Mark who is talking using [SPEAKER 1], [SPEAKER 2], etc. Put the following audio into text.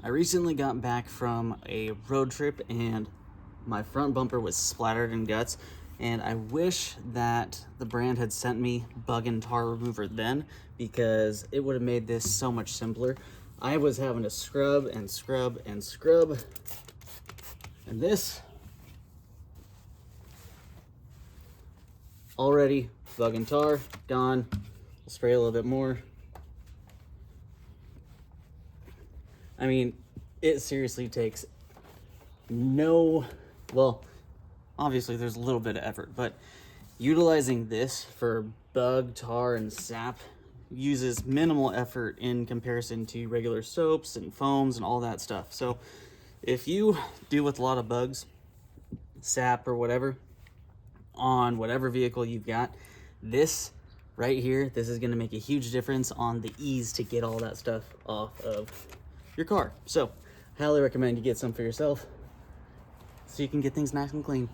[SPEAKER 1] I recently got back from a road trip and my front bumper was splattered in guts, and I wish that the brand had sent me bug and tar remover then, because it would have made this so much simpler. I was having to scrub and scrub and scrub, and this already bug and tar gone. We'll spray a little bit more. I mean, it seriously takes well, obviously there's a little bit of effort, but utilizing this for bug, tar, and sap uses minimal effort in comparison to regular soaps and foams and all that stuff. So if you deal with a lot of bugs, sap, or whatever on whatever vehicle you've got, this right here, this is going to make a huge difference on the ease to get all that stuff off of your car. So highly recommend you get some for yourself so you can get things nice and clean.